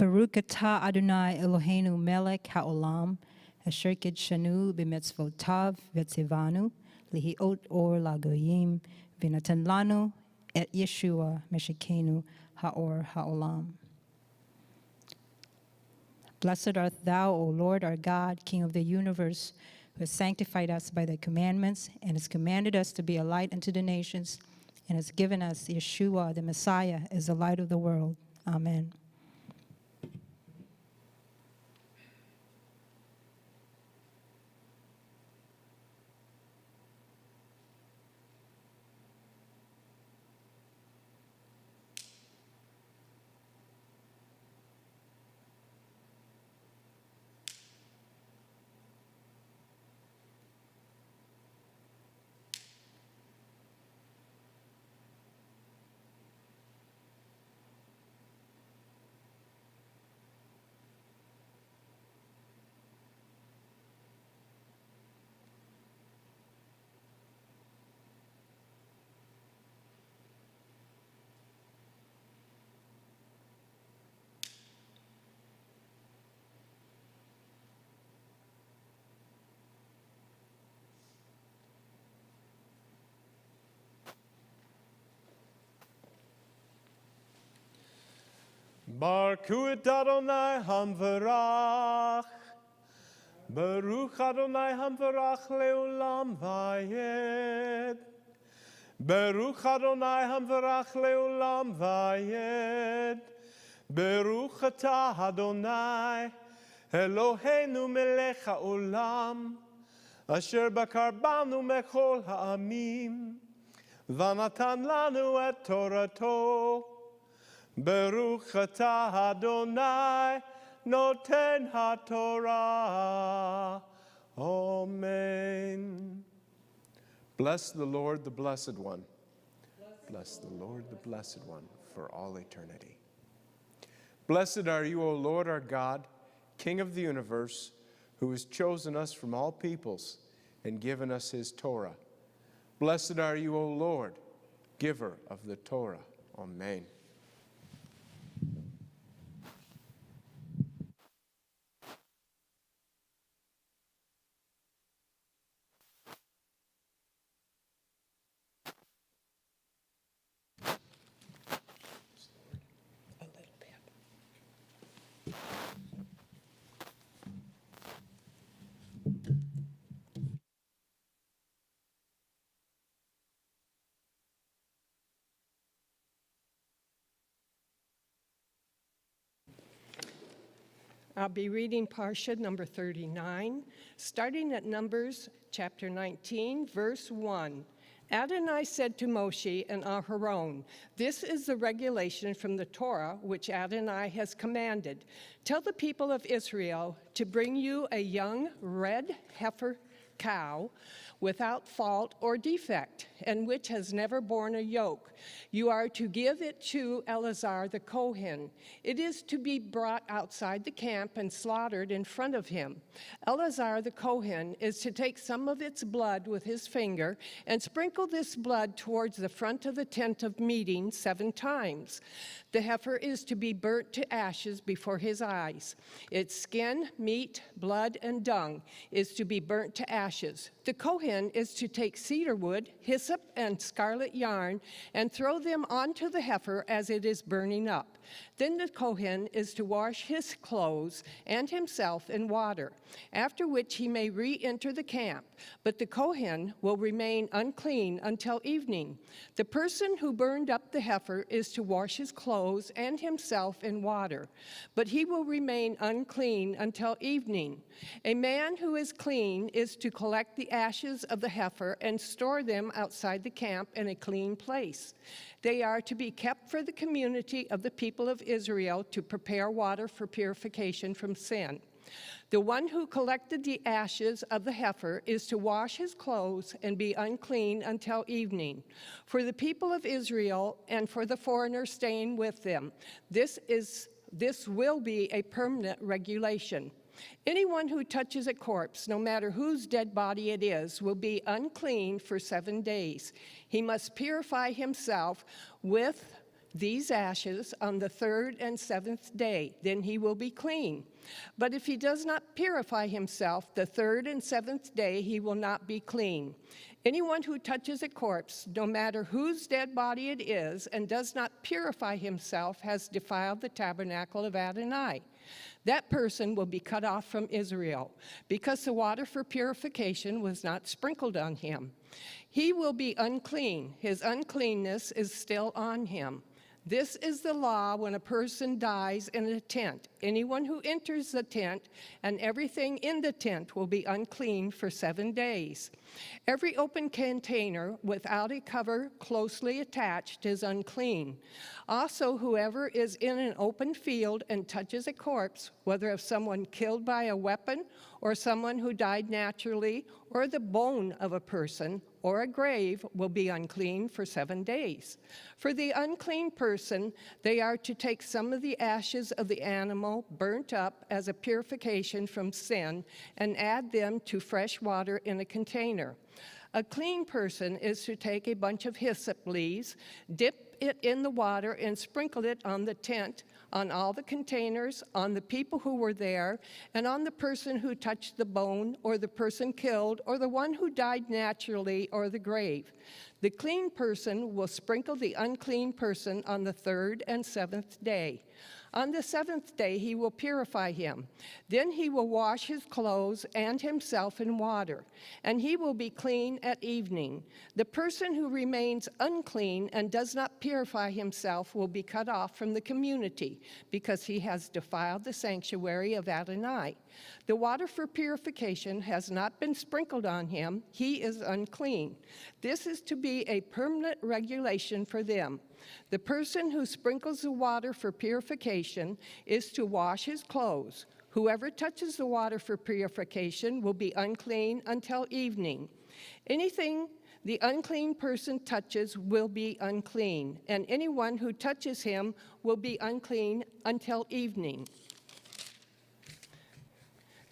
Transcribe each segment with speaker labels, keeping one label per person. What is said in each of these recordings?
Speaker 1: Baruch atah Adonai Eloheinu melech haolam, asher kidshanu b'mitzvotav v'tzivanu, lihiot or lagoyim, v'natan lanu et Yeshua Meshikenu haor haolam. Blessed art thou, O Lord our God, King of the universe, who has sanctified us by thy commandments and has commanded us to be a light unto the nations, and has given us Yeshua, the Messiah, as the light of the world. Amen.
Speaker 2: Baruch et Adonai hamvarach, Baruch Adonai hamvarach leolam vayed, Baruch Adonai hamvarach leolam vayed, Baruch atah Adonai Eloheinu melech haolam, asher bakar banu mechol ha'amim, v'natan lanu et Torato. Baruch atah Adonai noten haTorah. Amen. Bless the Lord, the Blessed One. Bless the Lord, the Blessed One, for all eternity. Blessed are you, O Lord our God, King of the universe, who has chosen us from all peoples and given us his Torah. Blessed are you, O Lord, giver of the Torah. Amen.
Speaker 3: I'll be reading Parsha number 39, starting at Numbers chapter 19, verse 1. Adonai said to Moshe and Aharon, "This is the regulation from the Torah which Adonai has commanded. Tell the people of Israel to bring you a young red heifer cow without fault or defect, and which has never borne a yoke. You are to give it to Eleazar the Kohen. It is to be brought outside the camp and slaughtered in front of him. Eleazar the Kohen is to take some of its blood with his finger and sprinkle this blood towards the front of the tent of meeting 7 times. The heifer is to be burnt to ashes before his eyes. Its skin, meat, blood, and dung is to be burnt to ashes. The Kohen is to take cedar wood, hyssop, and scarlet yarn and throw them onto the heifer as it is burning up. Then the Kohen is to wash his clothes and himself in water, after which he may re-enter the camp. But the Kohen will remain unclean until evening. The person who burned up the heifer is to wash his clothes and himself in water, but he will remain unclean until evening. A man who is clean is to collect the ashes of the heifer and store them outside the camp in a clean place. They are to be kept for the community of the people of Israel to prepare water for purification from sin. The one who collected the ashes of the heifer is to wash his clothes and be unclean until evening. For the people of Israel and for the foreigner staying with them, this will be a permanent regulation. Anyone who touches a corpse, no matter whose dead body it is, will be unclean for 7 days. He must purify himself with these ashes on the 3rd and 7th day, then he will be clean. But if he does not purify himself, the 3rd and 7th day he will not be clean. Anyone who touches a corpse, no matter whose dead body it is, and does not purify himself has defiled the tabernacle of Adonai. That person will be cut off from Israel, because the water for purification was not sprinkled on him. He will be unclean. His uncleanness is still on him. This is the law when a person dies in a tent. Anyone who enters the tent and everything in the tent will be unclean for 7 days. Every open container without a cover closely attached is unclean. Also, whoever is in an open field and touches a corpse, whether of someone killed by a weapon or someone who died naturally, or the bone of a person or a grave, will be unclean for 7 days. For the unclean person, they are to take some of the ashes of the animal burnt up as a purification from sin and add them to fresh water in a container. A clean person is to take a bunch of hyssop leaves, dip it in the water, and sprinkle it on the tent, on all the containers, on the people who were there, and on the person who touched the bone, or the person killed, or the one who died naturally, or the grave. The clean person will sprinkle the unclean person on the 3rd and 7th day. On the 7th day he will purify him. Then he will wash his clothes and himself in water, and he will be clean at evening. The person who remains unclean and does not purify himself will be cut off from the community, because he has defiled the sanctuary of Adonai. The water for purification has not been sprinkled on him. He is unclean. This is to be a permanent regulation for them. The person who sprinkles the water for purification is to wash his clothes. Whoever touches the water for purification will be unclean until evening. Anything the unclean person touches will be unclean, and anyone who touches him will be unclean until evening.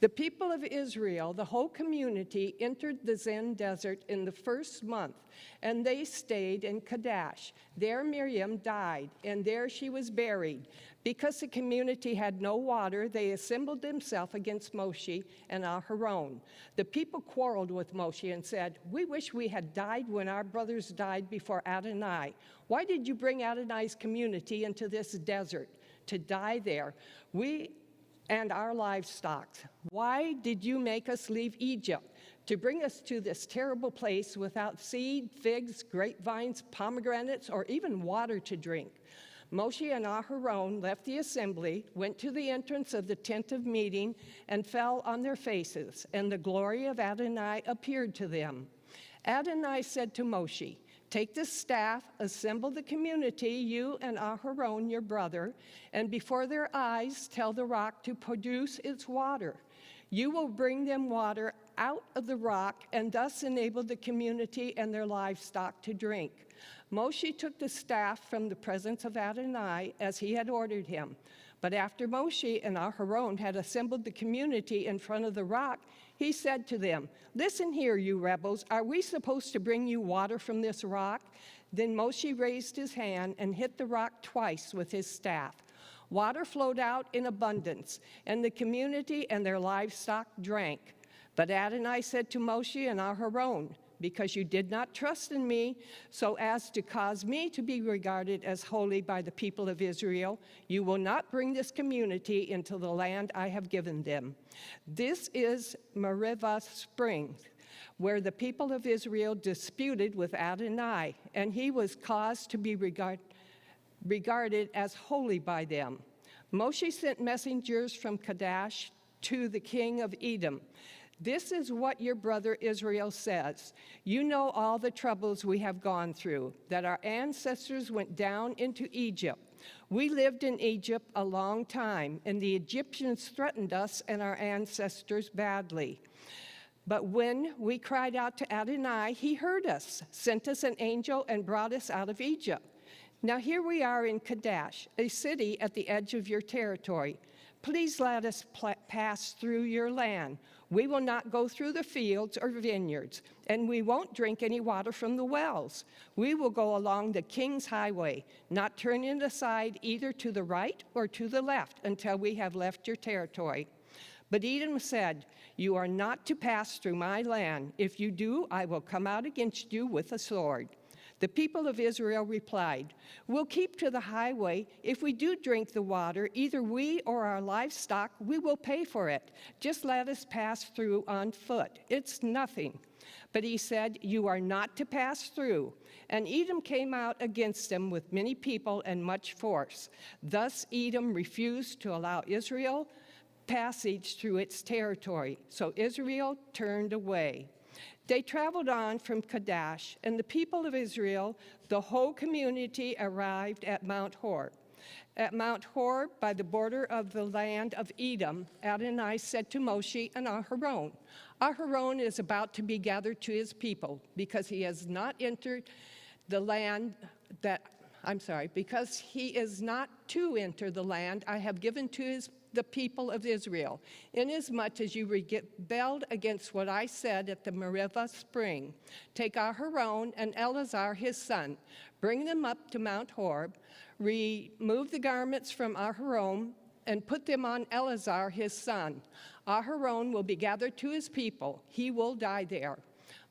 Speaker 3: The people of Israel, the whole community, entered the Zin desert in the 1st month, and they stayed in Kadesh. There Miriam died, and there she was buried. Because the community had no water, they assembled themselves against Moshe and Aharon. The people quarreled with Moshe and said, "We wish we had died when our brothers died before Adonai. Why did you bring Adonai's community into this desert to die there? We and our livestock. Why did you make us leave Egypt to bring us to this terrible place without seed, figs, grapevines, pomegranates, or even water to drink?" Moshe and Aharon left the assembly, went to the entrance of the tent of meeting, and fell on their faces, and the glory of Adonai appeared to them. Adonai said to Moshe, "Take this staff, assemble the community, you and Aharon, your brother, and before their eyes tell the rock to produce its water. You will bring them water out of the rock and thus enable the community and their livestock to drink." Moshe took the staff from the presence of Adonai as he had ordered him. But after Moshe and Aharon had assembled the community in front of the rock, he said to them, "Listen here, you rebels, are we supposed to bring you water from this rock?" Then Moshe raised his hand and hit the rock twice with his staff. Water flowed out in abundance, and the community and their livestock drank. But Adonai said to Moshe and Aharon, "Because you did not trust in me so as to cause me to be regarded as holy by the people of Israel, you will not bring this community into the land I have given them." This is Meribah Springs, where the people of Israel disputed with Adonai, and he was caused to be regarded as holy by them. Moshe sent messengers from Kadesh to the king of Edom. "This is what your brother Israel says. You know all the troubles we have gone through, that our ancestors went down into Egypt. We lived in Egypt a long time, and the Egyptians threatened us and our ancestors badly. But when we cried out to Adonai, he heard us, sent us an angel, and brought us out of Egypt. Now here we are in Kadesh, a city at the edge of your territory. Please let us pass through your land. We will not go through the fields or vineyards, and we won't drink any water from the wells. We will go along the king's highway, not turning aside either to the right or to the left until we have left your territory." But Edom said, "You are not to pass through my land. If you do, I will come out against you with a sword." The people of Israel replied, "We'll keep to the highway. If we do drink the water, either we or our livestock, we will pay for it. Just let us pass through on foot. It's nothing." But he said, "You are not to pass through." And Edom came out against them with many people and much force. Thus Edom refused to allow Israel passage through its territory. So Israel turned away. They traveled on from Kadesh, and the people of Israel, the whole community, arrived at Mount Hor. At Mount Hor, by the border of the land of Edom, Adonai said to Moshe and Aharon, "Aharon is about to be gathered to his people because he has not entered the land because he is not to enter the land I have given to the people of Israel, inasmuch as you rebelled against what I said at the Meribah spring. Take Aharon and Eleazar his son, bring them up to Mount Horeb, remove the garments from Aharon, and put them on Eleazar his son. Aharon will be gathered to his people. He will die there."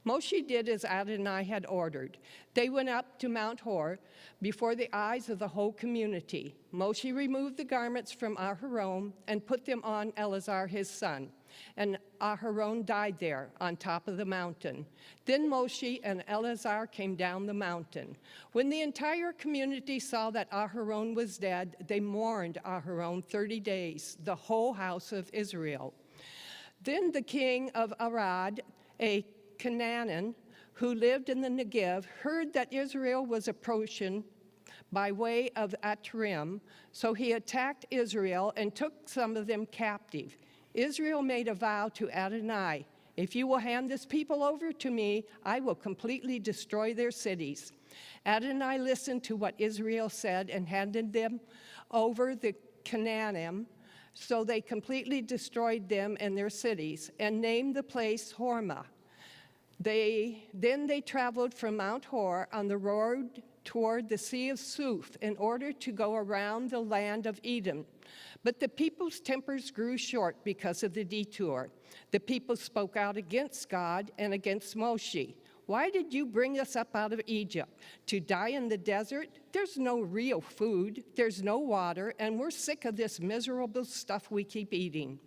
Speaker 3: Moshe did as Adonai had ordered. They went up to Mount Hor before the eyes of the whole community. Moshe removed the garments from Aharon and put them on Eleazar his son. And Aharon died there on top of the mountain. Then Moshe and Eleazar came down the mountain. When the entire community saw that Aharon was dead, they mourned Aharon 30 days, the whole house of Israel. Then the king of Arad, a Canaan, who lived in the Negev, heard that Israel was approaching by way of Atarim, so he attacked Israel and took some of them captive. Israel made a vow to Adonai, "If you will hand this people over to me, I will completely destroy their cities." Adonai listened to what Israel said and handed them over the Canaanim, so they completely destroyed them and their cities and named the place Hormah. Then they traveled from Mount Hor on the road toward the Sea of Suf in order to go around the land of Edom. But the people's tempers grew short because of the detour. The people spoke out against God and against Moshe. "Why did you bring us up out of Egypt? To die in the desert? There's no real food, there's no water, and we're sick of this miserable stuff we keep eating."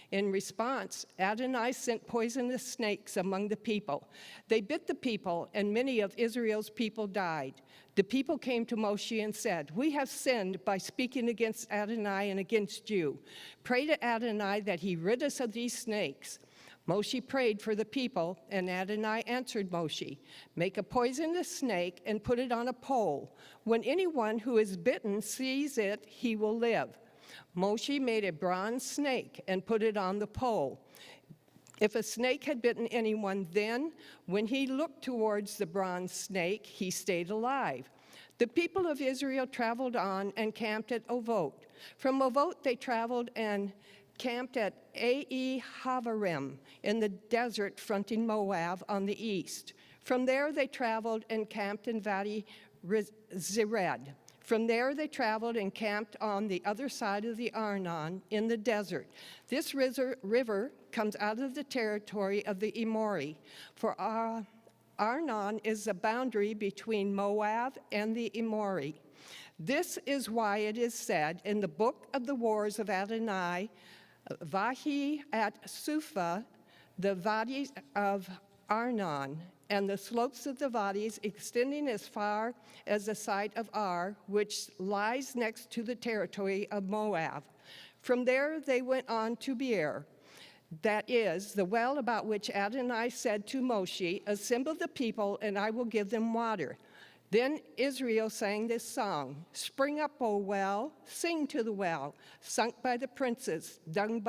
Speaker 3: In response, Adonai sent poisonous snakes among the people. They bit the people, and many of Israel's people died. The people came to Moshe and said, "We have sinned by speaking against Adonai and against you. Pray to Adonai that he rid us of these snakes." Moshe prayed for the people, and Adonai answered Moshe, "Make a poisonous snake and put it on a pole. When anyone who is bitten sees it, he will live." Moshe made a bronze snake and put it on the pole. If a snake had bitten anyone then, when he looked towards the bronze snake, he stayed alive. The people of Israel traveled on and camped at Ovot. From Ovot they traveled and camped at Ai Havarim in the desert fronting Moab on the east. From there they traveled and camped in Vadi Zered. From there they traveled and camped on the other side of the Arnon in the desert. This river comes out of the territory of the Emori, for Arnon is the boundary between Moab and the Emori. This is why it is said in the book of the wars of Adonai, "Vahi at Sufa, the Vadi of Arnon, and the slopes of the Vadis extending as far as the site of Ar, which lies next to the territory of Moab." From there they went on to Beer, that is, the well about which Adonai said to Moshe, "Assemble the people, and I will give them water." Then Israel sang this song, "Spring up, O well, sing to the well, sunk by the princes, dug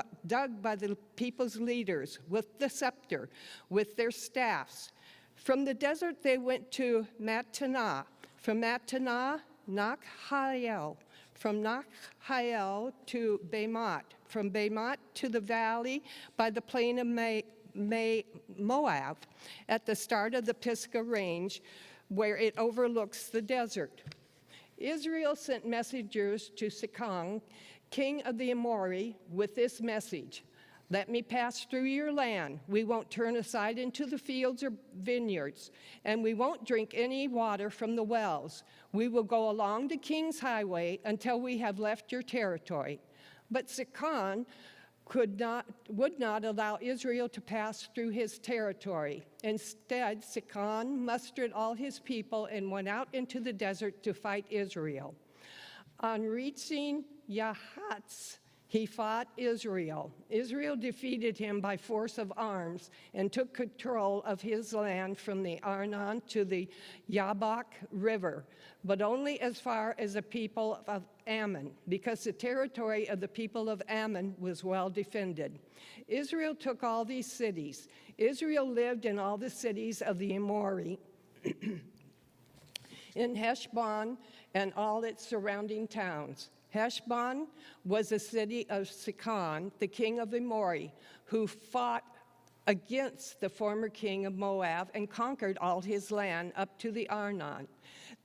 Speaker 3: by the people's leaders, with the scepter, with their staffs." From the desert they went to Mattanah. From Mattanah, Nachhael. From Nachhael to Bamot. from Baymot to the valley by the plain of Moab, at the start of the Pisgah range, where it overlooks the desert. Israel sent messengers to Sihon, king of the Amori, with this message: "Let me pass through your land. We won't turn aside into the fields or vineyards, and we won't drink any water from the wells. We will go along the king's highway until we have left your territory." But Sihon would not allow Israel to pass through his territory. Instead, Sihon mustered all his people and went out into the desert to fight Israel. On reaching Yahatz, he fought Israel. Israel defeated him by force of arms and took control of his land from the Arnon to the Yabok River, but only as far as the people of Ammon, because the territory of the people of Ammon was well defended. Israel took all these cities. Israel lived in all the cities of the Amori, in Heshbon and all its surrounding towns. Heshbon was a city of Sihon, the king of Amori, who fought against the former king of Moab and conquered all his land up to the Arnon.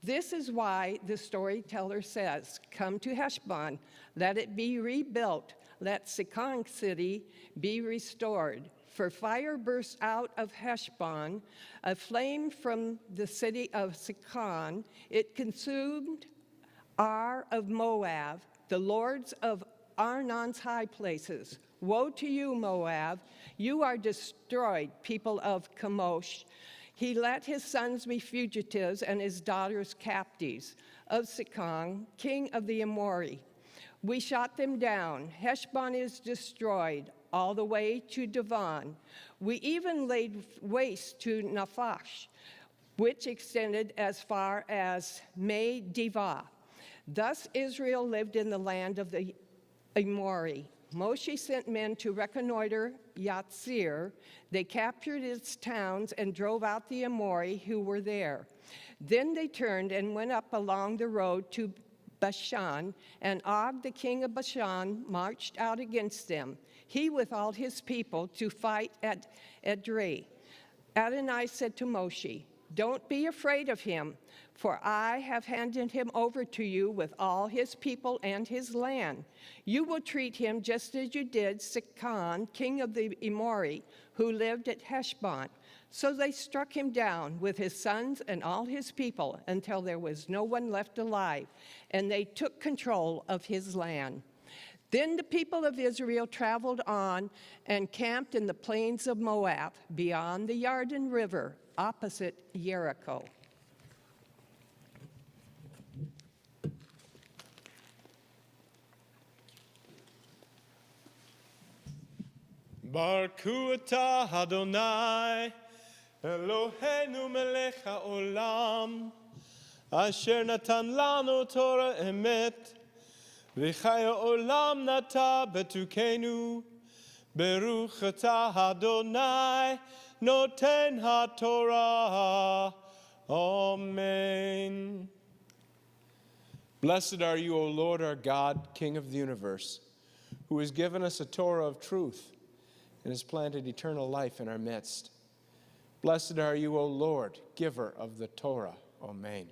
Speaker 3: This is why the storyteller says, "Come to Heshbon, let it be rebuilt, let Sihon city be restored. For fire burst out of Heshbon, a flame from the city of Sihon. It consumed Ar of Moab, the lords of Arnon's high places. Woe to you, Moab! You are destroyed, people of Chemosh. He let his sons be fugitives and his daughters captives of Sihon, king of the Amori. We shot them down. Heshbon is destroyed, all the way to Devon. We even laid waste to Naphash, which extended as far as Medivah. Thus Israel lived in the land of the Amori. Moshe sent men to reconnoiter Yatzir. They captured its towns and drove out the Amori who were there. Then they turned and went up along the road to Bashan, and Og, the king of Bashan, marched out against them, he with all his people, to fight at Edrei. Adonai said to Moshe, "Don't be afraid of him, for I have handed him over to you with all his people and his land. You will treat him just as you did Sihon, king of the Amori, who lived at Heshbon." So they struck him down with his sons and all his people until there was no one left alive, and they took control of his land. Then the people of Israel traveled on and camped in the plains of Moab, beyond the Yarden River, opposite Jericho.
Speaker 2: Baruch atah Adonai, Eloheinu melech haolam, asher natan lanu Torah emet, v'chaya olam nata betukenu. Baruch atah Adonai, noten haTorah. Amen. Blessed are you, O Lord our God, King of the universe, who has given us a Torah of truth and has planted eternal life in our midst. Blessed are you, O Lord, giver of the Torah. Amen.